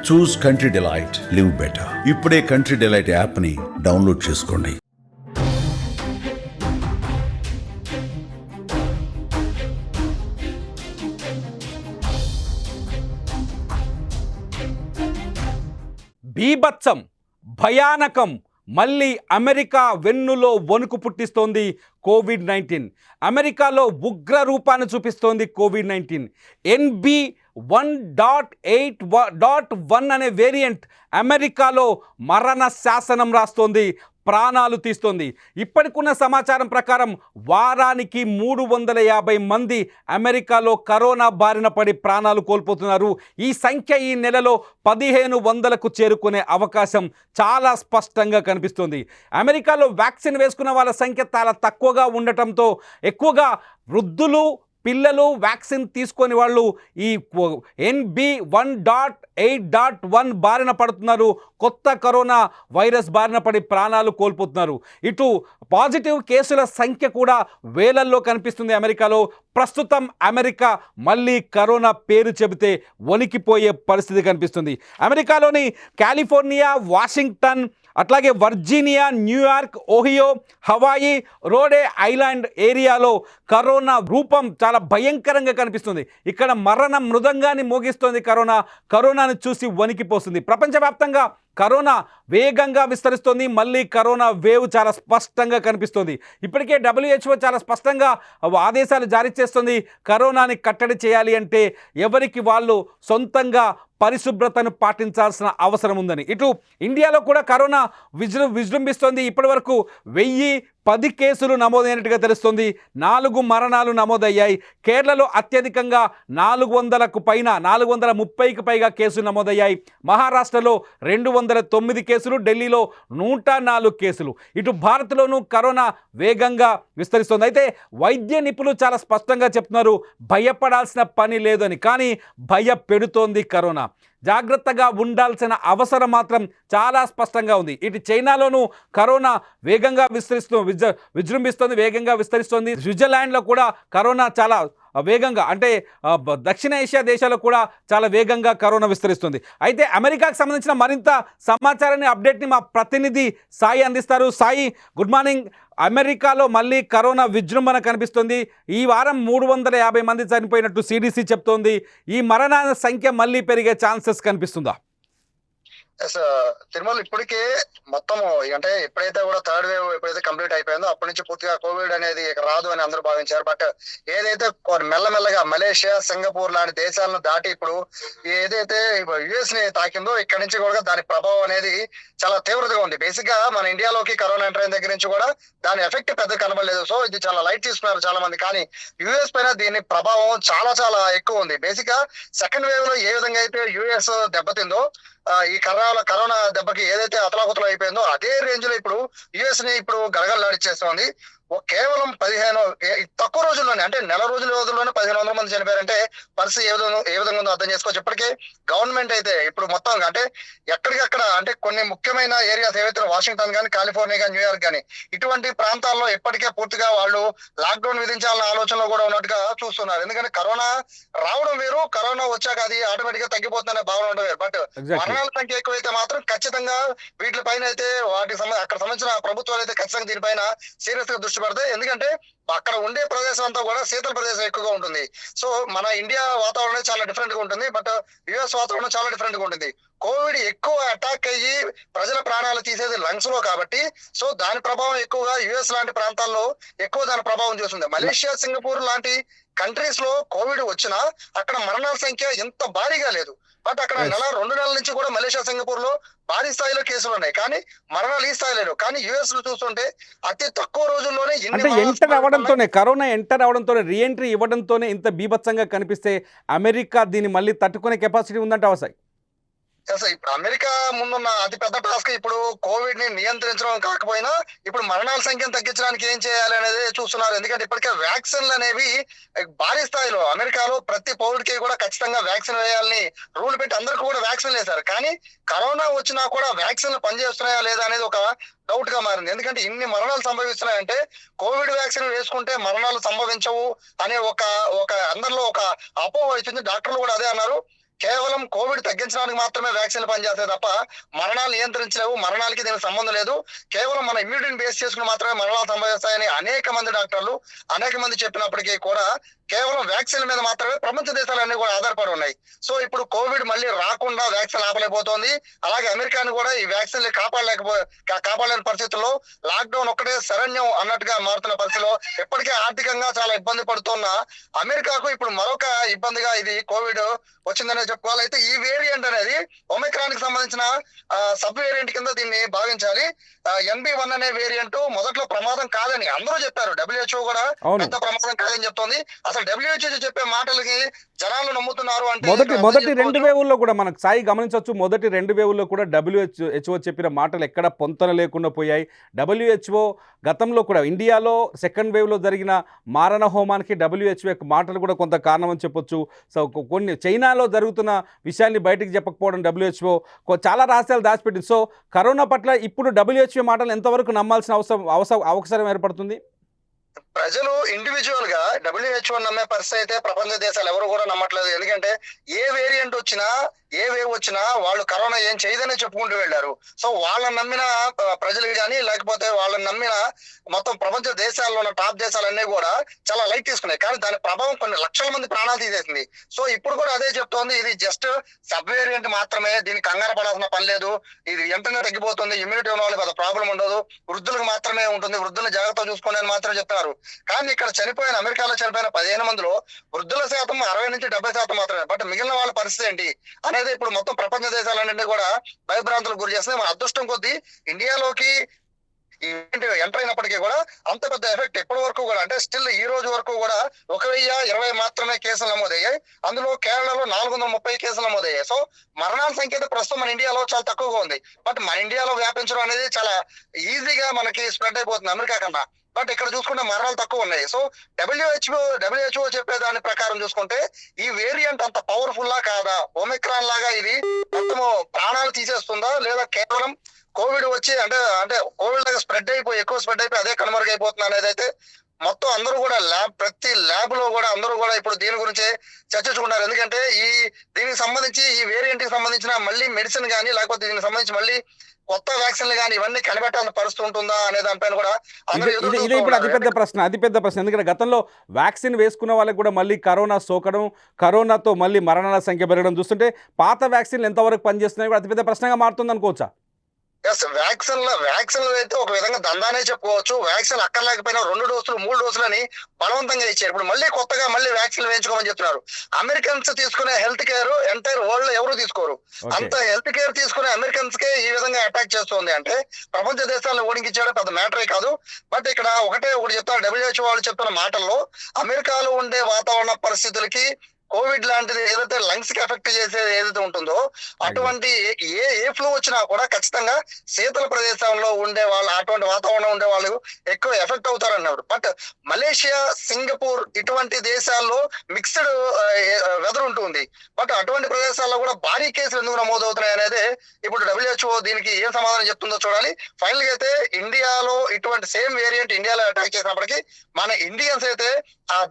చూస్ country delight, live better. ఇప్పుడే country delight app ని download చేసుకోండి. బీభత్సం, భయానకం, మళ్ళీ అమెరికా వెన్నులో వణుకు పుట్టిస్తోంది కోవిడ్-19. అమెరికాలో ఉగ్ర రూపాన్ని చూపిస్తోంది కోవిడ్-19. NB1.8.1 అనే వేరియంట్ అమెరికాలో మరణ శాసనం రాస్తోంది, ప్రాణాలు తీస్తోంది. ఇప్పటికున్న సమాచారం ప్రకారం వారానికి 350 మంది అమెరికాలో కరోనా బారిన పడి ప్రాణాలు కోల్పోతున్నారు. ఈ సంఖ్య ఈ నెలలో 1500కు చేరుకునే అవకాశం చాలా స్పష్టంగా కనిపిస్తుంది. అమెరికాలో వ్యాక్సిన్ వేసుకున్న వాళ్ళ సంఖ్య చాలా తక్కువగా ఉండటంతో ఎక్కువగా వృద్ధులు, పిల్లలు, వ్యాక్సిన్ తీసుకొని వాళ్ళు ఈ NB1.8.1 బారిన పడుతున్నారు. కొత్త కరోనా వైరస్ బారిన పడి ప్రాణాలు కోల్పోతున్నారు. ఇటు పాజిటివ్ కేసుల సంఖ్య కూడా వేలల్లో కనిపిస్తుంది అమెరికాలో. ప్రస్తుతం అమెరికా మళ్ళీ కరోనా పేరు చెబితే వణికిపోయే పరిస్థితి కనిపిస్తుంది. అమెరికాలోని కాలిఫోర్నియా, వాషింగ్టన్, అట్లాగే Virginia, New York, Ohio, Hawaii, Rhode Island ఏరియాలో కరోనా రూపం చాలా భయంకరంగా కనిపిస్తుంది. ఇక్కడ మరణ మృదంగాన్ని మోగిస్తోంది కరోనాను చూసి వణికిపోతుంది. ప్రపంచవ్యాప్తంగా కరోనా వేగంగా విస్తరిస్తోంది. మళ్ళీ కరోనా వేవ్ చాలా స్పష్టంగా కనిపిస్తోంది. ఇప్పటికే WHO చాలా స్పష్టంగా ఆదేశాలు జారీ చేస్తుంది. కరోనాని కట్టడి చేయాలి అంటే ఎవరికి వాళ్ళు సొంతంగా పరిశుభ్రతను పాటించాల్సిన అవసరం ఉందని. ఇటు ఇండియాలో కూడా కరోనా విజృంభిస్తోంది. ఇప్పటి వరకు 1010 కేసులు నమోదైనట్టుగా తెలుస్తుంది. 4 మరణాలు నమోదయ్యాయి. కేరళలో అత్యధికంగా 400కు పైన 430కి పైగా కేసులు నమోదయ్యాయి. మహారాష్ట్రలో 209 కేసులు, ఢిల్లీలో 104 కేసులు. ఇటు భారత్లోనూ కరోనా వేగంగా విస్తరిస్తోంది. అయితే వైద్య నిపుణులు చాలా స్పష్టంగా చెప్తున్నారు, భయపడాల్సిన పని లేదని. కానీ భయపెడుతోంది కరోనా. జాగ్రత్తగా ఉండాల్సిన అవసరం మాత్రం చాలా స్పష్టంగా ఉంది. ఇటు చైనాలోనూ కరోనా వేగంగా విజృంభిస్తోంది, వేగంగా విస్తరిస్తోంది. స్విట్జర్లాండ్లో కూడా కరోనా చాలా వేగంగా, అంటే దక్షిణ ఏషియా దేశాల్లో కూడా చాలా వేగంగా కరోనా విస్తరిస్తుంది. అయితే అమెరికాకు సంబంధించిన మరింత సమాచారాన్ని, అప్డేట్ని మా ప్రతినిధి సాయి అందిస్తారు. Sai, good morning. అమెరికాలో మళ్ళీ కరోనా విజృంభణ కనిపిస్తుంది. ఈ వారం 350 మంది చనిపోయినట్టు CDC చెప్తోంది. ఈ మరణాల సంఖ్య మళ్ళీ పెరిగే ఛాన్సెస్ కనిపిస్తుందా? తిరుమల ఇప్పటికే మొత్తం అంటే ఎప్పుడైతే కూడా థర్డ్ వేవ్ ఎప్పుడైతే కంప్లీట్ అయిపోయిందో అప్పటి నుంచి పూర్తిగా కోవిడ్ అనేది రాదు అని అందరూ భావించారు. బట్ ఏదైతే మెల్లమెల్లగా మలేషియా, సింగపూర్ లాంటి దేశాలను దాటి ఇప్పుడు ఏదైతే US ని తాకిందో ఇక్కడ నుంచి కూడా దాని ప్రభావం అనేది చాలా తీవ్రతగా ఉంది. బేసిక్ గా మన ఇండియాలోకి కరోనా ఎంటర్ అయిన దగ్గర నుంచి కూడా దాని ఎఫెక్ట్ పెద్ద కనబడలేదు. సో ఇది చాలా లైట్ తీసుకున్నారు చాలా మంది. కానీ US పైన దీని ప్రభావం చాలా చాలా ఎక్కువ ఉంది. బేసిక్ గా సెకండ్ వేవ్ లో ఏ విధంగా అయితే US దెబ్బతిందో ఈ కరోనా దెబ్బకి ఏదైతే అతలాకుతలం అయిపోయిందో అదే రేంజ్ లో ఇప్పుడు US ని ఇప్పుడు గడగడలాడిచ్చేస్తోంది. కేవలం 15 తక్కువ రోజుల్లోనే, అంటే నెల రోజుల రోజుల్లోనే 1500 మంది చనిపోయారంటే పరిస్థితి ఏ విధంగా ఉందో అర్థం చేసుకోవచ్చు. ఇప్పటికే గవర్నమెంట్ అయితే ఇప్పుడు మొత్తం అంటే ఎక్కడికక్కడ అంటే కొన్ని ముఖ్యమైన ఏరియాస్ ఏవైతే వాషింగ్టన్ కానీ, కాలిఫోర్నియా కానీ, న్యూయార్క్ కానీ ఇటువంటి ప్రాంతాల్లో ఇప్పటికే పూర్తిగా వాళ్ళు లాక్డౌన్ విధించాలన్న ఆలోచనలో కూడా ఉన్నట్టుగా చూస్తున్నారు. ఎందుకంటే కరోనా రావడం వేరు, కరోనా వచ్చాక అది ఆటోమేటిక్ గా తగ్గిపోతుందనే భావన ఉండడం వేరు. బట్ మరణాల సంఖ్య ఎక్కువైతే మాత్రం ఖచ్చితంగా వీటిపైన అయితే అక్కడ సంబంధించిన ప్రభుత్వాలు అయితే ఖచ్చితంగా దీనిపైన సీరియస్ గా దృష్టి పడతాయి. ఎందుకంటే అక్కడ ఉండే ప్రదేశం అంతా కూడా శీతల ప్రదేశం ఎక్కువగా ఉంటుంది. సో మన ఇండియా వాతావరణం చాలా డిఫరెంట్ గా ఉంటుంది. బట్ US వాతావరణం చాలా డిఫరెంట్ గా ఉంటుంది. కోవిడ్ ఎక్కువ అటాక్ అయ్యి ప్రజల ప్రాణాలు తీసేది లంగ్స్ లో కాబట్టి సో దాని ప్రభావం ఎక్కువగా US లాంటి ప్రాంతాల్లో ఎక్కువ దాని ప్రభావం చూస్తుంది. మలేషియా, సింగపూర్ లాంటి కంట్రీస్ లో కోవిడ్ వచ్చినా అక్కడ మరణాల సంఖ్య ఎంత భారీగా లేదు. బట్ అక్కడ 2 నెలల నుంచి కూడా మలేషియా, సింగపూర్ లో భారీ స్థాయిలో కేసులు ఉన్నాయి. కానీ మరణాలు ఈ స్థాయిలో లేవు. కానీ US లో చూస్తుంటే అతి తక్కువ రోజుల్లోనే కరోనా ఎంటర్ అవడంతోనే, రీఎంట్రీ ఇవ్వడంతోనే ఇంత బీభత్సంగా కనిపిస్తే అమెరికా దీన్ని మళ్ళీ తట్టుకునే కెపాసిటీ ఉందంటే అవసరం. ఇప్పుడు అమెరికా ముందున్న అతి పెద్ద టాస్క్ ఇప్పుడు కోవిడ్ ని నియంత్రించడం కాకపోయినా ఇప్పుడు మరణాల సంఖ్యను తగ్గించడానికి ఏం చేయాలి అనేది చూస్తున్నారు. ఎందుకంటే ఇప్పటికే వ్యాక్సిన్లు అనేవి భారీ స్థాయిలో అమెరికాలో ప్రతి పౌరుడికి కూడా ఖచ్చితంగా వ్యాక్సిన్ వేయాలని రూల్ పెట్టి అందరికీ కూడా వ్యాక్సిన్ వేశారు. కానీ కరోనా వచ్చినా కూడా వ్యాక్సిన్లు పనిచేస్తున్నాయా లేదా అనేది ఒక డౌట్ గా మారింది. ఎందుకంటే ఇన్ని మరణాలు సంభవిస్తున్నాయంటే కోవిడ్ వ్యాక్సిన్ వేసుకుంటే మరణాలు సంభవించవు అనే ఒక అందరిలో ఒక అపోహ వచ్చింది. డాక్టర్లు కూడా అదే అన్నారు. కేవలం కోవిడ్ తగ్గించడానికి మాత్రమే వ్యాక్సిన్లు పనిచేస్తాయి తప్ప మరణాలు నియంత్రించలేవు, మరణాలకి దీనికి సంబంధం లేదు. కేవలం మన ఇమ్యూనిటీని బేస్ చేసుకుని మాత్రమే మరణాలు సంభవిస్తాయని అనేక మంది డాక్టర్లు అనేక మంది చెప్పినప్పటికీ కూడా కేవలం వ్యాక్సిన్ల మీద మాత్రమే ప్రపంచ దేశాలన్నీ కూడా ఆధారపడి ఉన్నాయి. సో ఇప్పుడు కోవిడ్ మళ్ళీ రాకుండా వ్యాక్సిన్ ఆపలేకపోతుంది. అలాగే అమెరికాను కూడా ఈ వ్యాక్సిన్లు కాపాడలేని పరిస్థితుల్లో లాక్డౌన్ ఒక్కటే శరణ్యం అన్నట్టుగా మారుతున్న పరిస్థితిలో ఇప్పటికే ఆర్థికంగా చాలా ఇబ్బంది పడుతున్న అమెరికాకు ఇప్పుడు మరొక ఇబ్బందిగా ఇది కోవిడ్ వచ్చిందనే చెప్పుకోవాలి. అయితే ఈ వేరియంట్ అనేది ఒమిక్రాన్ కి సంబంధించిన సబ్ వేరియంట్ కింద దీన్ని భావించాలి. NB1 అనే వేరియంట్ మొదట్లో ప్రమాదం కాదని అందరూ చెప్పారు. WHO కూడా పెద్ద ప్రమాదం కాదని చెప్తోంది. అసలు WHO చెప్పే మాటలకి జనాలు నమ్ముతున్నారు అంటే మొదటి 2 వేవుల్లో కూడా మనకు సాయి గమనించవచ్చు. మొదటి 2 వేవుల్లో కూడా WHO చెప్పిన మాటలు ఎక్కడ పొంతన లేకుండా పోయాయి. WHO గతంలో కూడా ఇండియాలో సెకండ్ వేవ్లో జరిగిన మారణ హోమానికి WHO యొక్క మాటలు కూడా కొంత కారణం అని చెప్పొచ్చు. సో కొన్ని చైనాలో జరుగుతున్న విషయాన్ని బయటికి చెప్పకపోవడం WHO చాలా రహస్యాలు దాచిపెట్టింది. సో కరోనా పట్ల ఇప్పుడు WHO మాటలు ఎంతవరకు నమ్మాల్సిన అవసరం ఏర్పడుతుంది? ప్రజలు ఇండివిజువల్ గా WHO నమ్మే పరిస్థితి అయితే ప్రపంచ దేశాలు ఎవరు కూడా నమ్మట్లేదు. ఎందుకంటే ఏ వేరియంట్ వచ్చినా ఏ వేవ్ వచ్చినా వాళ్ళు కరోనా ఏం చేయదని చెప్పుకుంటూ వెళ్ళారు. సో వాళ్ళని నమ్మిన ప్రజలు కానీ లేకపోతే వాళ్ళని నమ్మిన మొత్తం ప్రపంచ దేశాల్లో ఉన్న టాప్ దేశాలన్నీ కూడా చాలా లైట్ తీసుకున్నాయి. కానీ దాని ప్రభావం కొన్ని లక్షల మంది ప్రాణాలు తీసేసింది. సో ఇప్పుడు కూడా అదే చెప్తోంది, ఇది జస్ట్ సబ్ వేరియంట్ మాత్రమే, దీనికి కంగారు పడాల్సిన పని లేదు, ఇది వెంటనే తగ్గిపోతుంది, ఇమ్యూనిటీ ఉన్న వాళ్ళకి పెద్ద ప్రాబ్లం ఉండదు, వృద్ధులకు మాత్రమే ఉంటుంది, వృద్ధులను జాగ్రత్తగా చూసుకోండి అని మాత్రమే చెప్తారు. కానీ ఇక్కడ అమెరికాలో చనిపోయిన 15 మందిలో వృద్ధుల శాతం 60 నుంచి 70% మాత్రమే. బట్ మిగిలిన వాళ్ళ పరిస్థితి ఏంటి అనేది ఇప్పుడు మొత్తం ప్రపంచ దేశాలన్నింటినీ కూడా భయభ్రాంతులకు గురి చేస్తుంది. మన అదృష్టం కొద్దీ ఇండియాలోకి ఎంటర్ అయినప్పటికీ కూడా అంత పెద్ద ఎఫెక్ట్ ఇప్పటి వరకు కూడా అంటే స్టిల్ ఈ రోజు వరకు కూడా 1020 మాత్రమే కేసులు నమోదయ్యాయి. అందులో కేరళలో 430 కేసులు నమోదయ్యాయి. సో మరణాల సంఖ్య ప్రస్తుతం మన ఇండియాలో చాలా తక్కువగా ఉంది. బట్ మన ఇండియాలో వ్యాపించడం అనేది చాలా ఈజీగా మనకి స్ప్రెడ్ అయిపోతుంది అమెరికా కన్నా. బట్ ఇక్కడ చూసుకుంటే మరణాలు తక్కువ ఉన్నాయి. సో WHO చెప్పే దాని ప్రకారం చూసుకుంటే ఈ వేరియంట్ అంత పవర్ఫుల్ లా కాదా, ఒమిక్రాన్ లాగా ఇది మొత్తము ప్రాణాలు తీసేస్తుందా, లేదా కేవలం కోవిడ్ వచ్చి అంటే కోవిడ్ లాగా ఎక్కువ స్ప్రెడ్ అయిపోయి అదే కనుమరుగైపోతుంది అనేది అయితే మొత్తం అందరూ కూడా ప్రతి ల్యాబ్ లో కూడా అందరూ కూడా ఇప్పుడు దీని గురించి చర్చించుకుంటారు. ఎందుకంటే దీనికి సంబంధించి ఈ వేరియంట్ కి సంబంధించిన మళ్ళీ మెడిసిన్ కానీ లేకపోతే దీనికి సంబంధించి మళ్ళీ కొత్త వ్యాక్సిన్లు కానీ ఇవన్నీ కనిపెట్టాల్సిన పరిస్థితి ఉంటుందా అనే దానిపైన కూడా ఇది ఇప్పుడు అతిపెద్ద ప్రశ్న. ఎందుకంటే గతంలో వ్యాక్సిన్ వేసుకున్న వాళ్ళకి కూడా మళ్ళీ కరోనా సోకడం, కరోనాతో మళ్ళీ మరణాల సంఖ్య పెరగడం చూస్తుంటే పాత వ్యాక్సిన్లు ఎంతవరకు పనిచేస్తున్నాయి కూడా అతిపెద్ద ప్రశ్నగా మారుతుంది అనుకోవచ్చా? వ్యాక్సిన్లు అయితే ఒక విధంగా దందానే చెప్పుకోవచ్చు. వ్యాక్సిన్ అక్కర్లేకపోయినా 2 డోసులు 3 డోసులని బలవంతంగా ఇచ్చారు. ఇప్పుడు మళ్ళీ కొత్తగా వ్యాక్సిన్లు వేయించుకోమని చెప్తున్నారు. అమెరికన్స్ తీసుకునే హెల్త్ కేర్ ఎంటైర్ వరల్డ్ లో ఎవరు తీసుకోరు. అంత హెల్త్ కేర్ తీసుకునే అమెరికన్స్ కే ఈ విధంగా అటాక్ చేస్తుంది అంటే ప్రపంచ దేశాలను ఓడించాడే పెద్ద మ్యాటరే కాదు. బట్ ఇక్కడ ఒకటి చెప్తారు, WHO వాళ్ళు చెప్తున్న మాటల్లో అమెరికాలో ఉండే వాతావరణ పరిస్థితులకి కోవిడ్ లాంటిది ఏదైతే లంగ్స్ కి ఎఫెక్ట్ చేసేది ఏదైతే ఉంటుందో అటువంటి ఏ ఫ్లూ వచ్చినా కూడా ఖచ్చితంగా శీతల ప్రదేశంలో ఉండే వాళ్ళు, అటువంటి వాతావరణం ఉండే వాళ్ళు ఎక్కువ ఎఫెక్ట్ అవుతారన్నారు. బట్ మలేషియా, సింగపూర్ ఇటువంటి దేశాల్లో మిక్స్డ్ వెదర్ ఉంటుంది. బట్ అటువంటి ప్రదేశాల్లో కూడా భారీ కేసులు ఎందుకు నమోదవుతున్నాయి అనేది ఇప్పుడు WHO దీనికి ఏం సమాధానం చెప్తుందో చూడాలి. ఫైనల్ గా అయితే ఇండియాలో ఇటువంటి సేమ్ వేరియంట్ ఇండియాలో అటాక్ చేసినప్పటికీ మన ఇండియన్స్ అయితే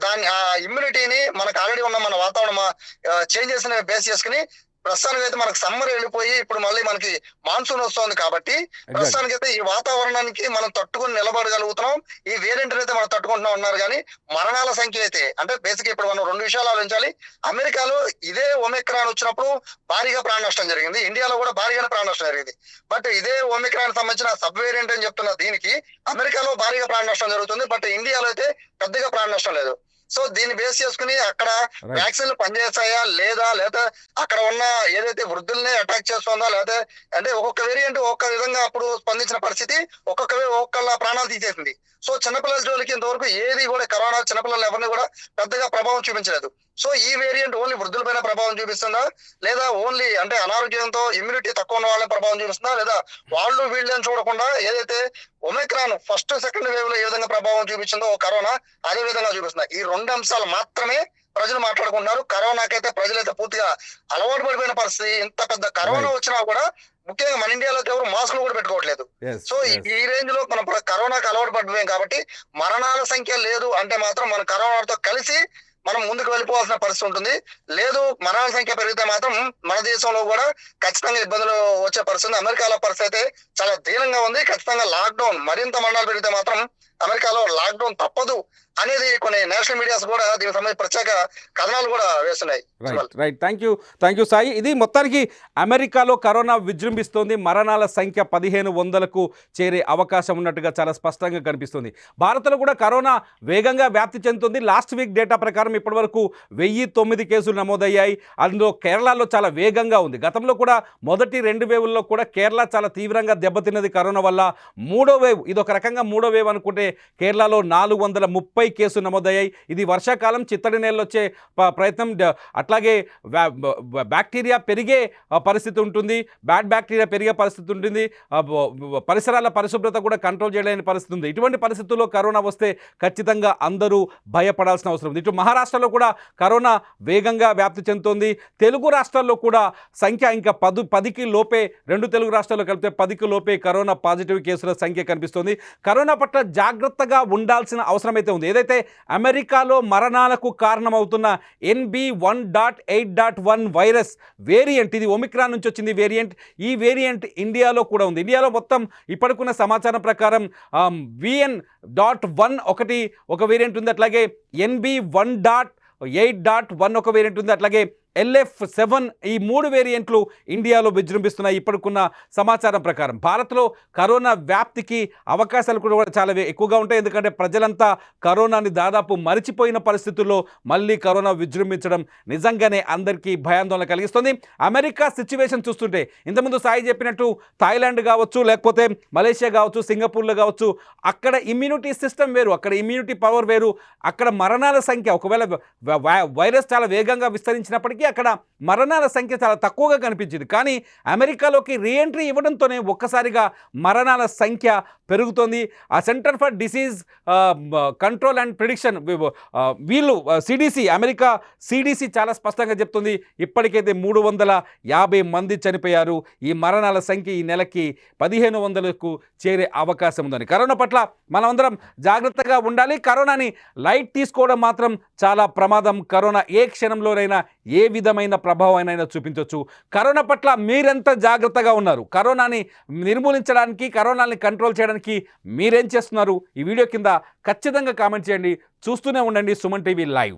దాని ఇమ్యూనిటీని మనకు ఆల్రెడీ ఉన్న మన వాతావరణం చేంజెస్ బేస్ చేసుకుని ప్రస్తుతానికి అయితే మనకు సమ్మర్ వెళ్ళిపోయి ఇప్పుడు మళ్ళీ మనకి మాన్సూన్ వస్తుంది కాబట్టి ప్రస్తుతానికి అయితే ఈ వాతావరణానికి మనం తట్టుకుని నిలబడగలుగుతున్నాం. ఈ వేరియంట్ అయితే మనం తట్టుకుంటున్నాం ఉన్నారు. కానీ మరణాల సంఖ్య అయితే అంటే బేసిక్ ఇప్పుడు మనం 2 విషయాలు ఆలోచించాలి. అమెరికాలో ఇదే ఒమిక్రాన్ వచ్చినప్పుడు భారీగా ప్రాణ నష్టం జరిగింది, ఇండియాలో కూడా భారీగానే ప్రాణ నష్టం జరిగింది. బట్ ఇదే ఒమిక్రాన్ సంబంధించిన సబ్ వేరియంట్ అని చెప్తున్న దీనికి అమెరికాలో భారీగా ప్రాణ నష్టం జరుగుతుంది. బట్ ఇండియాలో అయితే పెద్దగా ప్రాణ నష్టం లేదు. సో దీన్ని బేస్ చేసుకుని అక్కడ వ్యాక్సిన్లు పనిచేస్తాయా లేదా అక్కడ ఉన్న ఏదైతే వృద్ధుల్ని అటాక్ చేస్తుందా లేదా అంటే ఒక్కొక్క వేరియంట్ ఒక్కొక్క విధంగా అప్పుడు స్పందించిన పరిస్థితి ఒక్కొక్కళ్ళ ప్రాణాలు తీసేసింది. సో చిన్నపిల్లల జోలికి ఇంతవరకు ఏది కూడా కరోనా చిన్నపిల్లలు ఎవరిని కూడా పెద్దగా ప్రభావం చూపించలేదు. సో ఈ వేరియంట్ ఓన్లీ వృద్ధులపైన ప్రభావం చూపిస్తుందా లేదా ఓన్లీ అంటే అనారోగ్యంతో ఇమ్యూనిటీ తక్కువ ఉన్న వాళ్ళని ప్రభావం చూపిస్తుందా లేదా వాళ్ళు వీళ్ళని చూడకుండా ఏదైతే ఒమిక్రాన్ ఫస్ట్ సెకండ్ వేవ్ లో ఏ విధంగా ప్రభావం చూపించిందో కరోనా అదే విధంగా చూపిస్తుంది. ఈ 2 అంశాలు మాత్రమే ప్రజలు మాట్లాడుకుంటున్నారు. కరోనాకైతే ప్రజలైతే పూర్తిగా అలవాటు పడిపోయిన పరిస్థితి. ఇంత పెద్ద కరోనా వచ్చినా కూడా ముఖ్యంగా మన ఇండియాలో ఎవరు మాస్కులు కూడా పెట్టుకోవట్లేదు. సో ఈ రేంజ్ లో మనం కరోనాకి అలవాటు పడిపోయాం కాబట్టి మరణాల సంఖ్య లేదు అంటే మాత్రం మన కరోనాతో కలిసి మనం ముందుకు వెళ్ళిపోవాల్సిన పరిస్థితి ఉంటుంది. లేదు మరణాల సంఖ్య పెరిగితే మాత్రం మన దేశంలో కూడా ఖచ్చితంగా ఇబ్బందులు వచ్చే పరిస్థితి. అమెరికాలో పరిస్థితి అయితే చాలా దీనంగా ఉంది. ఖచ్చితంగా లాక్డౌన్, మరింత మరణాలు పెరిగితే మాత్రం అమెరికాలో లాక్డౌన్ తప్పదు అనేది కొన్ని నేషనల్ మీడియాస్ కూడా దీనికి సంబంధించి ప్రత్యేక కథనాలు కూడా వేస్తున్నాయి. Right thank you Sai. ఇది మొత్తానికి అమెరికాలో కరోనా విజృంభిస్తోంది. మరణాల సంఖ్య 1500కు చేరే అవకాశం ఉన్నట్టుగా చాలా స్పష్టంగా కనిపిస్తుంది. భారత్లో కూడా కరోనా వేగంగా వ్యాప్తి చెందుతుంది. లాస్ట్ వీక్ డేటా ప్రకారం ఇప్పటివరకు 1009 కేసులు నమోదయ్యాయి. అందులో కేరళలో చాలా వేగంగా ఉంది. గతంలో కూడా మొదటి 2 వేవుల్లో కూడా కేరళ చాలా తీవ్రంగా దెబ్బతిన్నది కరోనా వల్ల. 3వ వేవ్, ఇది ఒక రకంగా 3వ వేవ్ అనుకుంటే కేరళలో 430 కేసులు నమోదయ్యాయి. ఇది వర్షాకాలం, చిత్తడి నేలలో వచ్చే ప్రయత్నం. అట్లాగే బ్యాక్టీరియా పెరిగే పరిస్థితి ఉంటుంది, బ్యాడ్ బ్యాక్టీరియా పెరిగే పరిస్థితి ఉంటుంది, పరిసరాల పరిశుభ్రత కూడా కంట్రోల్ చేయలేని పరిస్థితి ఉంది. ఇటువంటి పరిస్థితుల్లో కరోనా వస్తే ఖచ్చితంగా అందరూ భయపడాల్సిన అవసరం ఉంది. ఇటు మహారాష్ట్రలో కూడా కరోనా వేగంగా వ్యాప్తి చెందుతోంది. తెలుగు రాష్ట్రాల్లో కూడా సంఖ్య ఇంకా 10కి లోపే, 2 తెలుగు రాష్ట్రాల్లో కలిపితే 10కి లోపే కరోనా పాజిటివ్ కేసుల సంఖ్య కనిపిస్తుంది. కరోనా పట్ల జాగ్రత్తగా ఉండాల్సిన అవసరం అయితే ఉంది. ఏదైతే అమెరికాలో మరణాలకు కారణమవుతున్న NB1.8.1 వైరస్ వేరియంట్, ఇది ఒమిక్రాన్ నుంచి వచ్చింది వేరియంట్. ఈ వేరియంట్ ఇండియాలో కూడా ఉంది. ఇండియాలో మొత్తం ఇప్పటికున్న సమాచారం ప్రకారం VN.1 ఒక వేరియంట్ ఉంది, అట్లాగే NB1.8.1 ఒక వేరియంట్ ఉంది, అట్లాగే LF7 ఈ 3 వేరియంట్లు ఇండియాలో విజృంభిస్తున్నాయి ఇప్పటికున్న సమాచారం ప్రకారం. భారత్లో కరోనా వ్యాప్తికి అవకాశాలు కూడా చాలా ఎక్కువగా ఉంటాయి. ఎందుకంటే ప్రజలంతా కరోనాని దాదాపు మరిచిపోయిన పరిస్థితుల్లో మళ్ళీ కరోనా విజృంభించడం నిజంగానే అందరికీ భయాందోళన కలిగిస్తుంది. అమెరికా సిచ్యువేషన్ చూస్తుంటే ఇంతకుముందు సాయి చెప్పినట్టు థాయిలాండ్ కావచ్చు, లేకపోతే మలేషియా కావచ్చు, సింగపూర్లో కావచ్చు, అక్కడ ఇమ్యూనిటీ సిస్టమ్ వేరు, అక్కడ ఇమ్యూనిటీ పవర్ వేరు. అక్కడ మరణాల సంఖ్య, ఒకవేళ వైరస్ చాలా వేగంగా విస్తరించినప్పటికీ అక్కడ మరణాల సంఖ్య చాలా తక్కువగా కనిపించింది. కానీ అమెరికాలోకి రీఎంట్రీ ఇవ్వడంతోనే ఒక్కసారిగా మరణాల సంఖ్య పెరుగుతోంది. ఆ centre for disease control and prediction వీళ్ళు CDC, అమెరికా CDC చాలా స్పష్టంగా చెప్తుంది, ఇప్పటికైతే 350 మంది చనిపోయారు. ఈ మరణాల సంఖ్య ఈ నెలకి 1500కు చేరే అవకాశం ఉందని. కరోనా పట్ల మనమందరం జాగ్రత్తగా ఉండాలి. కరోనాని లైట్ తీసుకోవడం మాత్రం చాలా ప్రమాదం. కరోనా ఏ క్షణంలోనైనా ఏ విధమైన ప్రభావాన్ని చూపించవచ్చు. కరోనా పట్ల మీరెంత జాగ్రత్తగా ఉన్నారు? కరోనాని నిర్మూలించడానికి, కరోనాని కంట్రోల్ చేయడానికి మీరేం చేస్తున్నారు? ఈ వీడియో కింద ఖచ్చితంగా కామెంట్ చేయండి. చూస్తూనే ఉండండి సుమన్ టీవీ లైవ్.